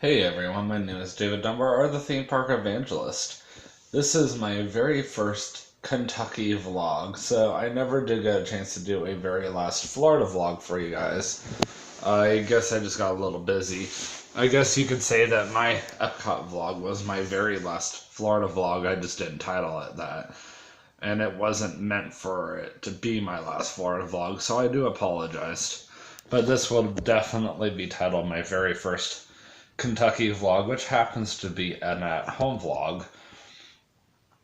Hey everyone, my name is David Dunbar, or the Theme Park Evangelist. This is my very first Kentucky vlog, so I never did get a chance to do a very last Florida vlog for you guys. I guess I just got a little busy. I guess you could say that my Epcot vlog was my very last Florida vlog, I just didn't title it that. And it wasn't meant for it to be my last Florida vlog, so I do apologize. But this will definitely be titled my very first Kentucky vlog, which happens to be an at-home vlog.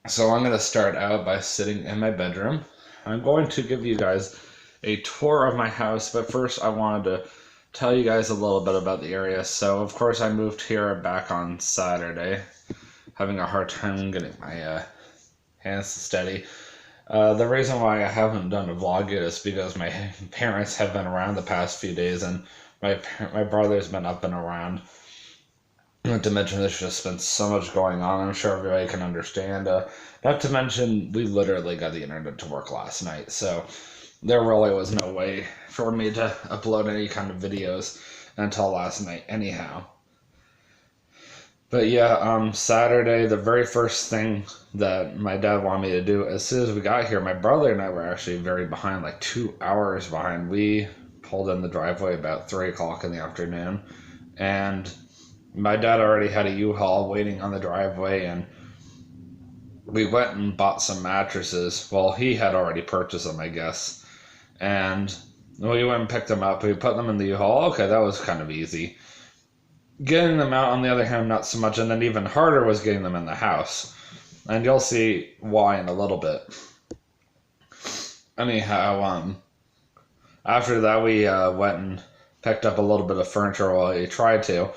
So I'm going to start out by sitting in my bedroom. I'm going to give you guys a tour of my house, but first I wanted to tell you guys a little bit about the area. So of course I moved here back on Saturday, having a hard time getting my hands steady. The reason why I haven't done a vlog yet is because my parents have been around the past few days, and my brother's been up and around. Not to mention, there's just been so much going on. I'm sure everybody can understand. Not to mention, we literally got the internet to work last night, so there really was no way for me to upload any kind of videos until last night, anyhow. But yeah, Saturday, the very first thing that my dad wanted me to do, as soon as we got here, my brother and I were actually very behind, like 2 hours behind. We pulled in the driveway about 3 o'clock in the afternoon, and my dad already had a U-Haul waiting on the driveway, and we went and bought some mattresses. Well, he had already purchased them, I guess. And we went and picked them up. We put them in the U-Haul. Okay, that was kind of easy. Getting them out, on the other hand, not so much. And then even harder was getting them in the house. And you'll see why in a little bit. Anyhow, after that, we went and picked up a little bit of furniture. Well, we tried to.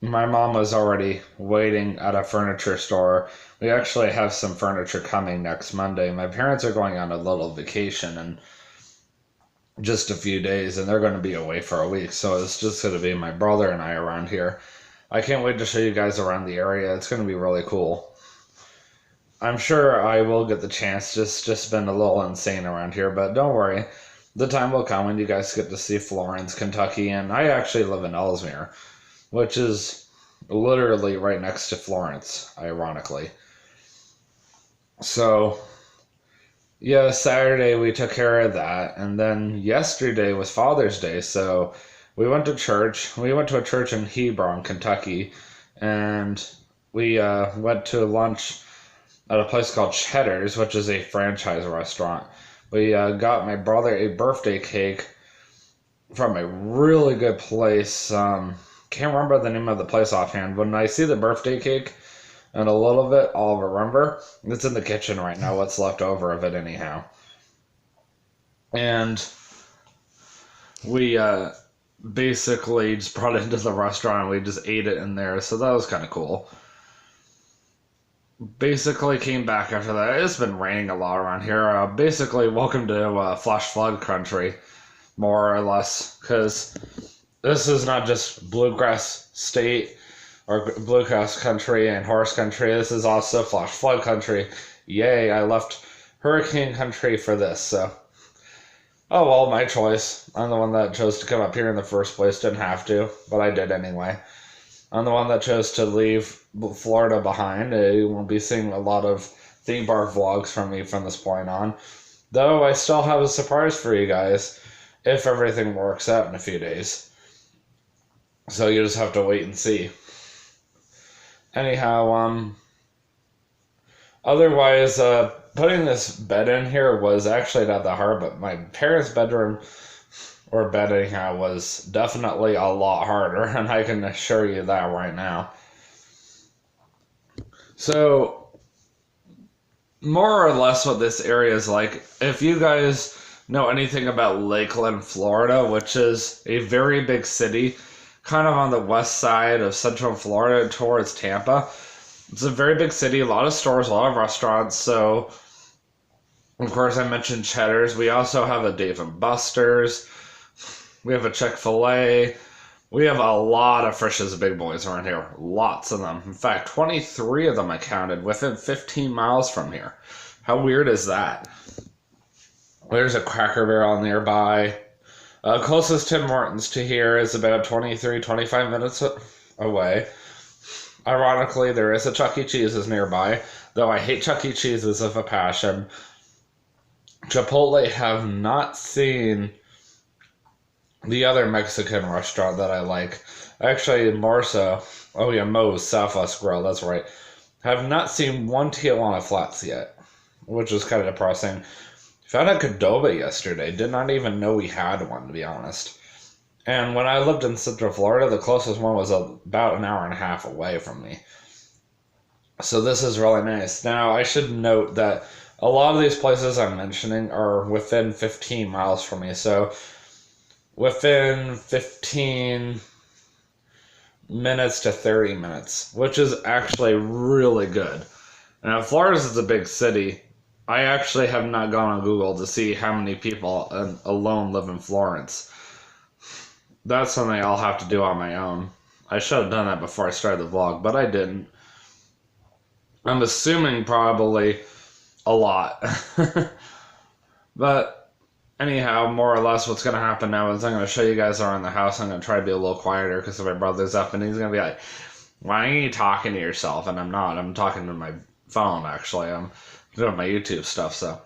My mom was already waiting at a furniture store. We actually have some furniture coming next Monday. My parents are going on a little vacation in just a few days, and they're going to be away for a week, so it's just going to be my brother and I around here. I can't wait to show you guys around the area. It's going to be really cool. I'm sure I will get the chance. Just been a little insane around here, but don't worry. The time will come when you guys get to see Florence, Kentucky, and I actually live in Ellesmere, which is literally right next to Florence, ironically. So, yeah, Saturday we took care of that, and then yesterday was Father's Day, so we went to church. We went to a church in Hebron, Kentucky, and we went to lunch at a place called Cheddar's, which is a franchise restaurant. We got my brother a birthday cake from a really good place. Can't remember the name of the place offhand. When I see the birthday cake and a little bit, I'll remember. It's in the kitchen right now, what's left over of it anyhow. And we basically just brought it into the restaurant and we just ate it in there, so that was kind of cool. Basically came back after that. It's been raining a lot around here. Basically, welcome to flash flood country, more or less, because this is not just bluegrass state or bluegrass country and horse country. This is also flash flood country. Yay, I left hurricane country for this, so. Oh well, my choice. I'm the one that chose to come up here in the first place. Didn't have to, but I did anyway. I'm the one that chose to leave Florida behind. You won't be seeing a lot of theme park vlogs from me from this point on. Though I still have a surprise for you guys if everything works out in a few days. So you just have to wait and see. Anyhow, otherwise, putting this bed in here was actually not that hard, but my parents' bedroom, or bed anyhow, was definitely a lot harder, and I can assure you that right now. So, more or less what this area is like, if you guys know anything about Lakeland, Florida, which is a very big city, kind of on the west side of central Florida towards Tampa. It's a very big city, a lot of stores, a lot of restaurants. So, of course, I mentioned Cheddar's. We also have a Dave & Buster's. We have a Chick-fil-A. We have a lot of Frisch's Big Boys around here. Lots of them. In fact, 23 of them I counted within 15 miles from here. How weird is that? There's a Cracker Barrel nearby. Closest Tim Hortons to here is about 23, 25 minutes away. Ironically, there is a Chuck E. Cheese's nearby, though I hate Chuck E. Cheese's with a passion. Chipotle have not seen the other Mexican restaurant that I like. Actually, more so. Oh yeah, Moe's Southwest Grill, that's right. Have not seen one Tijuana Flats yet, which is kind of depressing. Found a Qdoba yesterday. Did not even know we had one, to be honest. And when I lived in Central Florida, the closest one was about an hour and a half away from me. So this is really nice. Now, I should note that a lot of these places I'm mentioning are within 15 miles from me. So within 15 minutes to 30 minutes, which is actually really good. Now, Florida is a big city. I actually have not gone on Google to see how many people alone live in Florence. That's something I'll have to do on my own. I should have done that before I started the vlog, but I didn't. I'm assuming probably a lot. But anyhow, more or less what's going to happen now is I'm going to show you guys around the house. I'm going to try to be a little quieter because my brother's up and he's going to be like, why are you talking to yourself? And I'm not. I'm talking to my phone, actually. I'm doing my YouTube stuff, so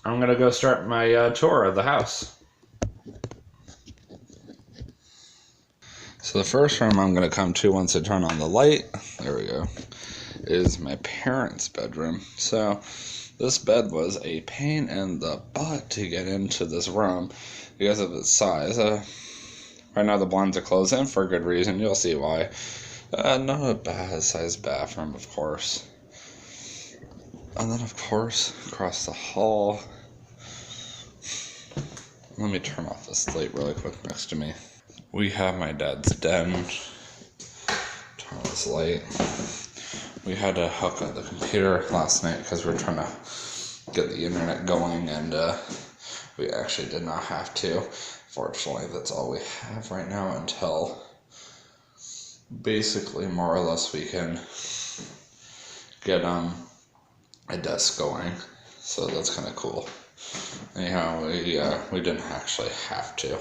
I'm going to go start my tour of the house. So the first room I'm going to come to once I turn on the light, there we go, is my parents' bedroom. So this bed was a pain in the butt to get into this room because of its size. Right now the blinds are closed in for a good reason. You'll see why. Not a bad sized bathroom, of course. And then, of course, across the hall. Let me turn off this light really quick next to me. We have my dad's den. Turn on this light. We had to hook up the computer last night because we were trying to get the internet going, and we actually did not have to. Fortunately, that's all we have right now until basically more or less we can get a desk going. So that's kind of cool. Anyhow, we didn't actually have to.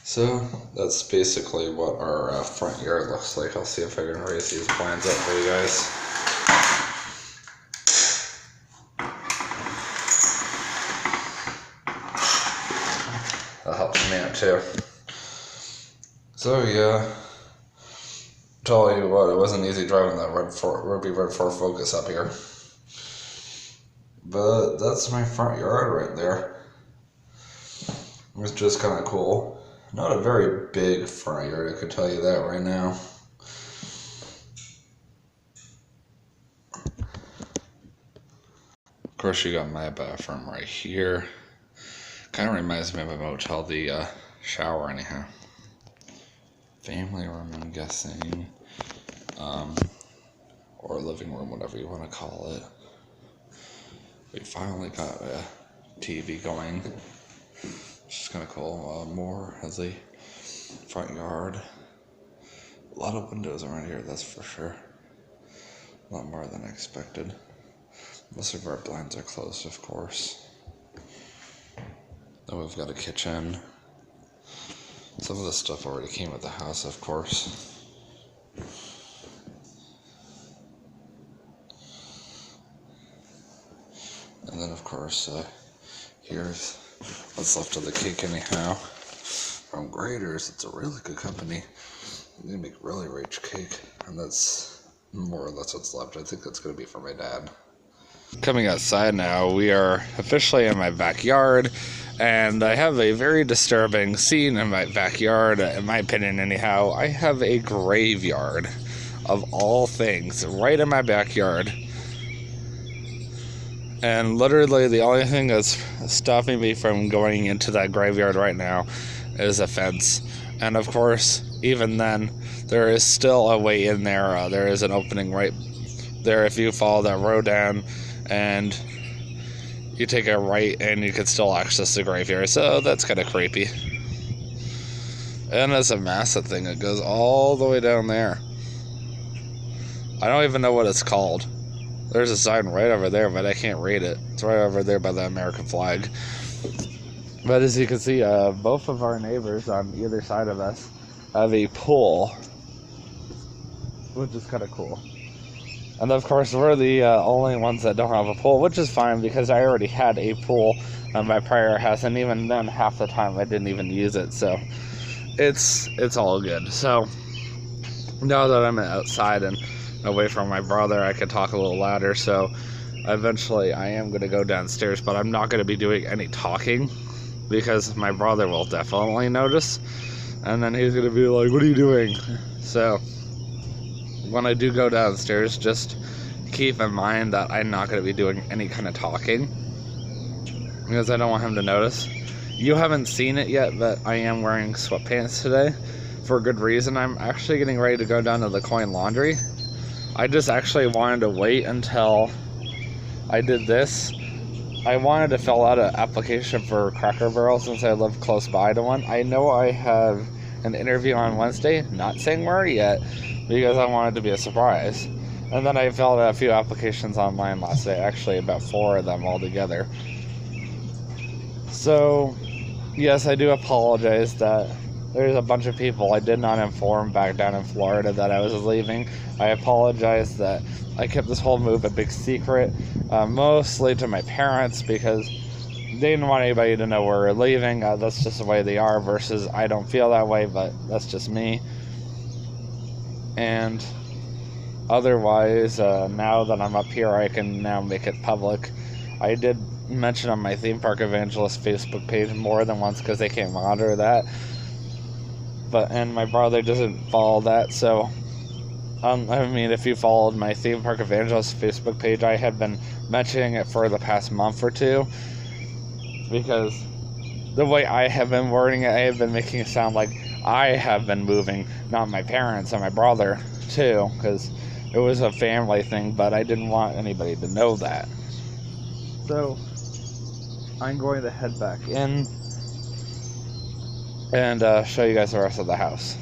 So that's basically what our front yard looks like. I'll see if I can raise these blinds up for you guys. That helps me out too. So yeah, tell you what, it wasn't easy driving that Ruby Red 4 Focus up here. But that's my front yard right there. It's just kind of cool. Not a very big front yard, I could tell you that right now. Of course, you got my bathroom right here. Kind of reminds me of a motel, the shower anyhow. Family room, I'm guessing. Or living room, whatever you want to call it. We finally got a TV going, which is kind of cool. More has a front yard. A lot of windows around here, that's for sure. A lot more than I expected. Most of our blinds are closed, of course. Then we've got a kitchen. Some of this stuff already came with the house, of course. And then, of course, here's what's left of the cake anyhow. From Grader's, it's a really good company. They make really rich cake, and that's more or less what's left. I think that's going to be for my dad. Coming outside now, we are officially in my backyard, and I have a very disturbing scene in my backyard, in my opinion anyhow. I have a graveyard, of all things, right in my backyard. And literally the only thing that's stopping me from going into that graveyard right now is a fence. And of course, even then, there is still a way in there. There is an opening right there if you follow that road down and you take a right and you can still access the graveyard. So that's kind of creepy. And it's a massive thing. It goes all the way down there. I don't even know what it's called. There's a sign right over there, but I can't read it. It's right over there by the American flag. But as you can see, both of our neighbors on either side of us have a pool which is kind of cool. And of course, we're the only ones that don't have a pool, which is fine because I already had a pool in my prior house, and even then, half the time I didn't even use it. So it's all good. So now that I'm outside and away from my brother, I can talk a little louder. So eventually, I am going to go downstairs, but I'm not going to be doing any talking because my brother will definitely notice, and then he's going to be like, "What are you doing?" So when I do go downstairs, just keep in mind that I'm not going to be doing any kind of talking because I don't want him to notice. You haven't seen it yet, but I am wearing sweatpants today for a good reason. I'm actually getting ready to go down to the coin laundry. I just actually wanted to wait until I did this. I wanted to fill out an application for Cracker Barrel since I live close by to one. I know I have an interview on Wednesday, not saying where yet, because I wanted to be a surprise. And then I filled out a few applications online last day, actually about 4 of them altogether. So, yes, I do apologize that there's a bunch of people I did not inform back down in Florida that I was leaving. I apologize that I kept this whole move a big secret, mostly to my parents because they didn't want anybody to know we're leaving. That's just the way they are, versus I don't feel that way, but that's just me. And otherwise, now that I'm up here, I can now make it public. I did mention on my Theme Park Evangelist Facebook page more than once because they can't monitor that. And my brother doesn't follow that, so I mean, if you followed my Theme Park Evangelist Facebook page, I have been mentioning it for the past month or two because the way I have been wording it, I have been making it sound like I have been moving, not my parents and my brother too, because it was a family thing, but I didn't want anybody to know that. So I'm going to head back in and show you guys the rest of the house.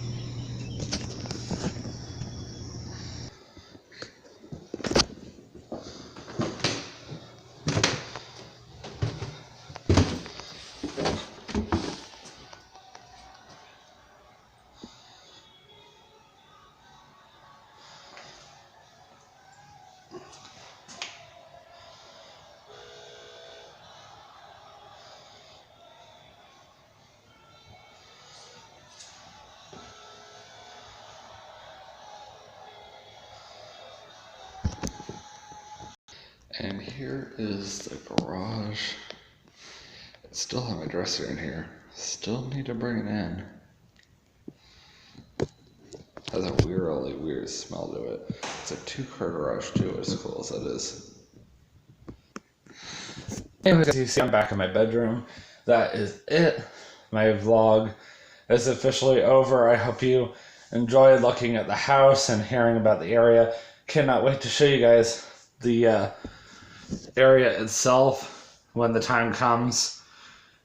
And here is the garage. I still have my dresser in here. Still need to bring it in. Has a really weird smell to it. It's a 2-car garage too, as cool as that is. Anyways, as you see, I'm back in my bedroom. That is it. My vlog is officially over. I hope you enjoyed looking at the house and hearing about the area. Cannot wait to show you guys the area itself when the time comes.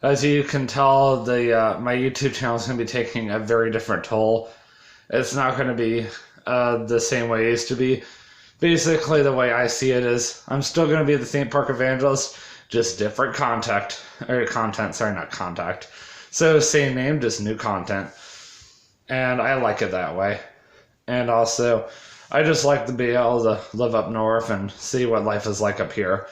As you can tell, my YouTube channel is going to be taking a very different toll. It's not going to be the same way it used to be. Basically, the way I see it is I'm still going to be the Theme Park Evangelist, just different content. Sorry, not contact. So same name, just new content. And I like it that way. And also, I just like to be able to live up north and see what life is like up here.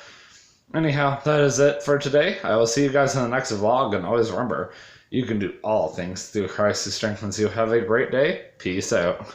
Anyhow, that is it for today. I will see you guys in the next vlog, and always remember, you can do all things through Christ who strengthens you. Have a great day. Peace out.